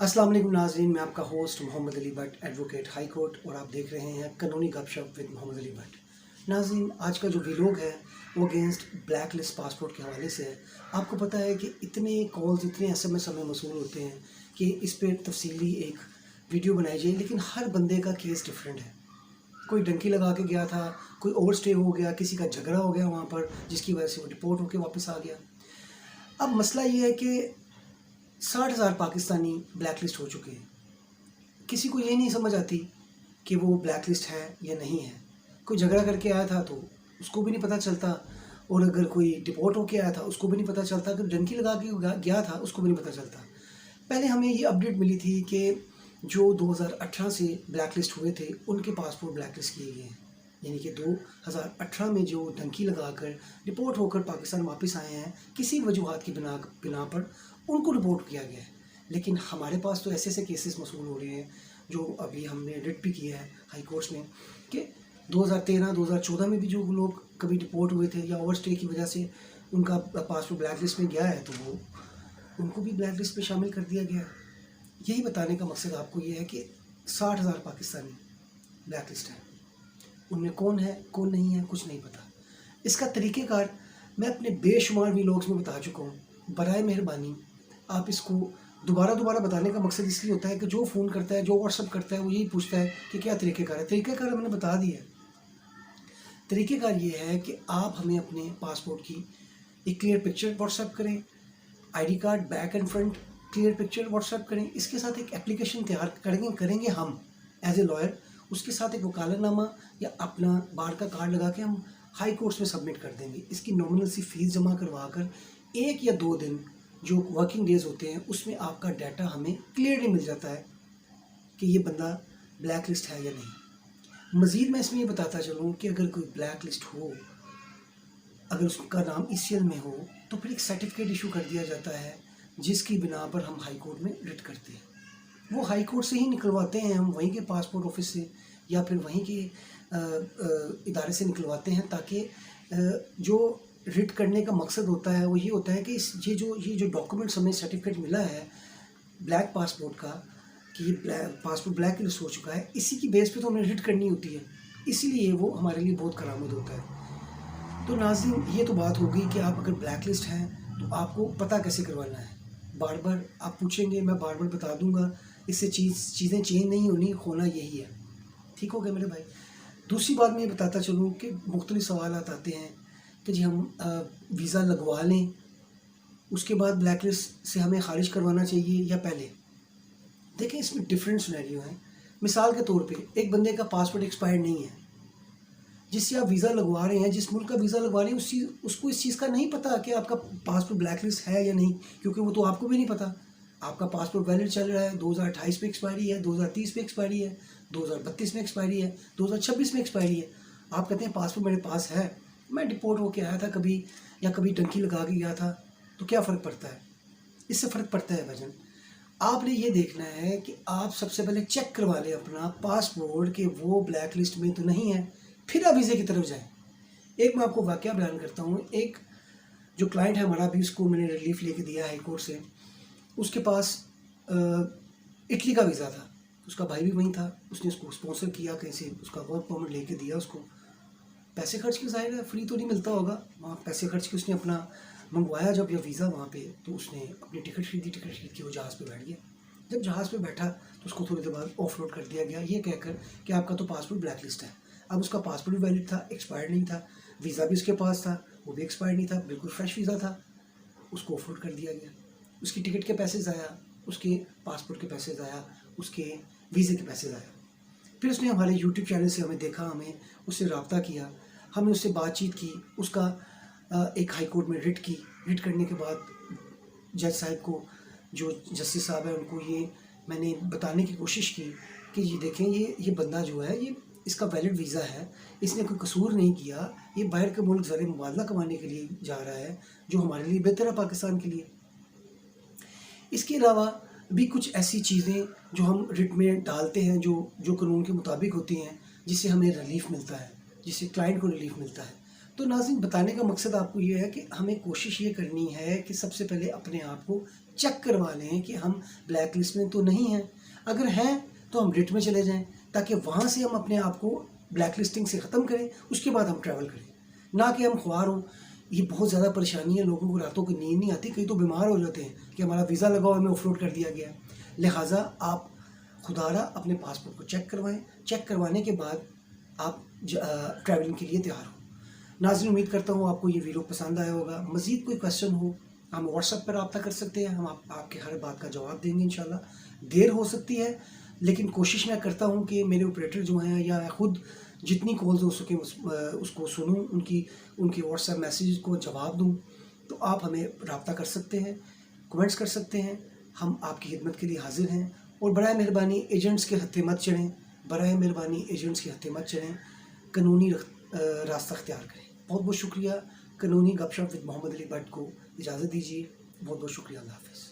अस्सलाम वालेकुम नाज़रीन, मैं आपका host Mohammad Ali Bhat, advocate high court, और आप देख रहे हैं कानूनी गपशप विद मोहम्मद अली भट्ट। नाज़रीन, आज का जो वीलॉग है वो अगेंस्ट ब्लैक लिस्ट पासपोर्ट के हवाले से है। आपको पता है कि इतने कॉल्स, इतने SMS हमें मसूल होते हैं कि इस पर तफसीली एक वीडियो बनाई जाए, लेकिन हर बंदे का केस डिफरेंट है। कोई डंकी लगा के गया था, कोई ओवर स्टे हो गया, किसी का झगड़ा हो गया वहाँ पर जिसकी वजह से वो डिपोर्ट होकर वापस आ गया। अब मसला ये है कि 60,000 पाकिस्तानी ब्लैक लिस्ट हो चुके हैं। किसी को ये नहीं समझ आती कि वो ब्लैक लिस्ट है या नहीं है। कोई झगड़ा करके आया था तो उसको भी नहीं पता चलता, और अगर कोई डिपोर्ट होके आया था उसको भी नहीं पता चलता, अगर डंकी लगा के गया था उसको भी नहीं पता चलता। पहले हमें ये अपडेट मिली थी कि जो 2018 से ब्लैक लिस्ट हुए थे उनके पासपोर्ट ब्लैक लिस्ट किए गए हैं, यानी कि 2018 में जो डंकी लगाकर डिपोर्ट होकर पाकिस्तान वापस आए हैं किसी वजूहात की बिना पर उनको रिपोर्ट किया गया है। लेकिन हमारे पास तो ऐसे ऐसे केसेस मसूल हो रहे हैं जो अभी हमने रिट भी किया है हाई कोर्ट ने, कि 2013-2014 में भी जो लोग कभी डिपोर्ट हुए थे या ओवर स्टे की वजह से उनका पासपोर्ट ब्लैक लिस्ट में गया है तो वो उनको भी ब्लैक लिस्ट में शामिल कर दिया गया है। यही बताने का मकसद आपको ये है कि 60,000 पाकिस्तानी ब्लैक लिस्ट है, उनमें कौन है कौन नहीं है कुछ नहीं पता। इसका तरीक़ेकार मैं अपने बेशुमार वीलॉग्स में बता चुका हूँ। बराए मेहरबानी आप इसको दोबारा बताने का मकसद इसलिए होता है कि जो फ़ोन करता है, जो व्हाट्सअप करता है, वो यही पूछता है कि क्या तरीक़ेकार है। तरीक़ेकार हमने बता दिया है। तरीक़ेकार ये है कि आप हमें अपने पासपोर्ट की एक क्लियर पिक्चर व्हाट्सअप करें, ID card back and front clear picture WhatsApp करें, इसके साथ एक एप्लीकेशन तैयार करेंगे हम एज ए लॉयर, उसके साथ एक वकालतनामा या अपना बार का कार्ड लगा के हम हाई कोर्ट्स में सबमिट कर देंगे। इसकी नॉमिनल सी फ़ीस जमा करवा कर 1 या 2 दिन जो वर्किंग डेज़ होते हैं उसमें आपका डाटा हमें क्लियरली मिल जाता है कि ये बंदा ब्लैक लिस्ट है या नहीं। मज़ीद मैं इसमें ये बताता चलूँ कि अगर कोई ब्लैक लिस्ट हो, अगर उसका नाम ECL में हो, तो फिर एक सर्टिफिकेट इशू कर दिया जाता है जिसकी बिना पर हम हाई कोर्ट में रिट करते हैं। वो हाई कोर्ट से ही निकलवाते हैं, हम वहीं के पासपोर्ट ऑफिस से या फिर वहीं के इदारे से निकलवाते हैं, ताकि जो रिट करने का मकसद होता है वो ये होता है कि ये जो डॉक्यूमेंट्स हमें सर्टिफिकेट मिला है ब्लैक पासपोर्ट का कि ये पासपोर्ट ब्लैक लिस्ट हो चुका है, इसी की बेस पे तो हमें रिट करनी होती है, इसीलिए वो हमारे लिए बहुत करामद होता है। तो नाज़रीन, ये तो बात होगी कि आप अगर ब्लैक लिस्ट हैं तो आपको पता कैसे करवाना है। बार बार आप पूछेंगे, मैं बार बार बता दूंगा, इससे चीज़ें चेंज नहीं होना यही है। ठीक हो गया मेरे भाई। दूसरी बात मैं ये बताता चलूँ कि मुख्तलिफ सवाल आते हैं कि जी हम वीज़ा लगवा लें, उसके बाद ब्लैक लिस्ट से हमें ख़ारिज करवाना चाहिए या पहले। देखें, इसमें डिफरेंट सिनेरियो हैं। मिसाल के तौर पे एक बंदे का पासपोर्ट एक्सपायर्ड नहीं है, जिससे आप वीज़ा लगवा रहे हैं, जिस मुल्क का वीज़ा लगवा रहे हैं उसको इस चीज़ का नहीं पता कि आपका पासपोर्ट ब्लैक लिस्ट है या नहीं, क्योंकि वो तो आपको भी नहीं पता। आपका पासपोर्ट वैलिड चल रहा है, 2028 पे एक्सपायरी है, 2030 पे एक्सपायरी है, 2032 में एक्सपायरी है, 2026 में एक्सपायरी है। आप कहते हैं पासपोर्ट मेरे पास है, मैं डिपोर्ट होके आया था कभी, या कभी टंकी लगा के गया था, तो क्या फ़र्क पड़ता है? इससे फ़र्क पड़ता है भाईजान। आपने ये देखना है कि आप सबसे पहले चेक करवा लें अपना पासपोर्ट कि वो ब्लैक लिस्ट में तो नहीं है, फिर आप वीज़े की तरफ जाएं। एक मैं आपको वाक़या बयान करता हूँ। एक जो क्लाइंट है हमारा, भी उसको मैंने रिलीफ लेके दिया हाई कोर्ट से। उसके पास इटली का वीज़ा था, उसका भाई भी वहीं था, उसने उसको स्पॉन्सर किया कहीं से, उसका वर्क परमिट लेके दिया उसको। पैसे खर्च के, ज़ाहिर है फ्री तो नहीं मिलता होगा, वहाँ पैसे खर्च के उसने अपना मंगवाया जब यह वीज़ा वहाँ पे, तो उसने अपनी टिकट खरीद के वो जहाज़ पे बैठ गया। जब जहाज़ पे बैठा तो उसको थोड़ी देर बाद ऑफ रोड कर दिया गया, ये कहकर कि आपका तो पासपोर्ट ब्लैक लिस्ट है। अब उसका पासपोर्ट भी वैलिड था, एक्सपायर्ड नहीं था, वीज़ा भी उसके पास था, वो भी एक्सपायर्ड नहीं था, बिल्कुल फ्रेश वीज़ा था, उसको ऑफ रोड कर दिया गया। उसकी टिकट के पैसे ज़ाया, उसके पासपोर्ट के पैसे ज़ाया, उसके वीज़े के पैसे ज़ाया। फिर उसने हमारे यूट्यूब चैनल से हमें देखा, हमें उससे रब्ता किया, हमने उससे बातचीत की, उसका एक हाई कोर्ट में रिट की। रिट करने के बाद जज साहब को, जो जस्टिस साहब है, उनको ये मैंने बताने की कोशिश की कि ये देखें, ये बंदा जो है, ये इसका वैलिड वीज़ा है, इसने कोई कसूर नहीं किया, ये बाहर के मुल्क ज़र मुबादला कमाने के लिए जा रहा है, जो हमारे लिए बेहतर है पाकिस्तान के लिए। इसके अलावा भी कुछ ऐसी चीज़ें जो हम रिट में डालते हैं जो कानून के मुताबिक होती हैं, जिससे हमें रिलीफ मिलता है, जिससे क्लाइंट को रिलीफ मिलता है। تو ناظرین بتانے کا مقصد آپ کو یہ ہے کہ ہمیں کوشش یہ کرنی ہے کہ سب سے پہلے اپنے آپ کو چیک کروا لیں کہ ہم بلیک لسٹ میں تو نہیں ہیں. اگر ہیں تو ہم ریٹ میں چلے جائیں تاکہ وہاں سے ہم اپنے آپ کو بلیک لسٹنگ سے ختم کریں, اس کے بعد ہم ٹریول کریں, نہ کہ ہم خوار ہوں. یہ بہت زیادہ پریشانی ہے, لوگوں کو راتوں کو نیند نہیں آتی, کئی تو بیمار ہو جاتے ہیں کہ ہمارا ویزا لگا ہوا ہمیں آف لوڈ کر دیا گیا. لہٰذا آپ خدارہ اپنے پاسپورٹ کو چیک کروائیں, چیک کروانے کے بعد آپ ٹریولنگ کے لیے تیار ہوں. ناظرین امید کرتا ہوں آپ کو یہ ویڈیو پسند آیا ہوگا. مزید کوئی کویشچن ہو ہم واٹس ایپ پر رابطہ کر سکتے ہیں, ہم آپ کے ہر بات کا جواب دیں گے انشاءاللہ. دیر ہو سکتی ہے لیکن کوشش میں کرتا ہوں کہ میرے آپریٹر جو ہیں یا خود جتنی کالز ہو سکیں اس کو سنوں, ان کی واٹس ایپ میسیج کو جواب دوں. تو آپ ہمیں رابطہ کر سکتے ہیں, کمنٹس کر سکتے ہیں, ہم آپ کی خدمت کے لیے حاضر ہیں. اور برائے مہربانی ایجنٹس کے ہتھے مت چڑھیں, برائے مہربانی ایجنٹس کے ہتھے مت چڑھیں, قانونی راستہ اختیار کریں. بہت بہت شکریہ. قانونی گپ ship with Muhammad Ali but کو اجازت دیجیے. بہت بہت شکریہ. اللہ حافظ.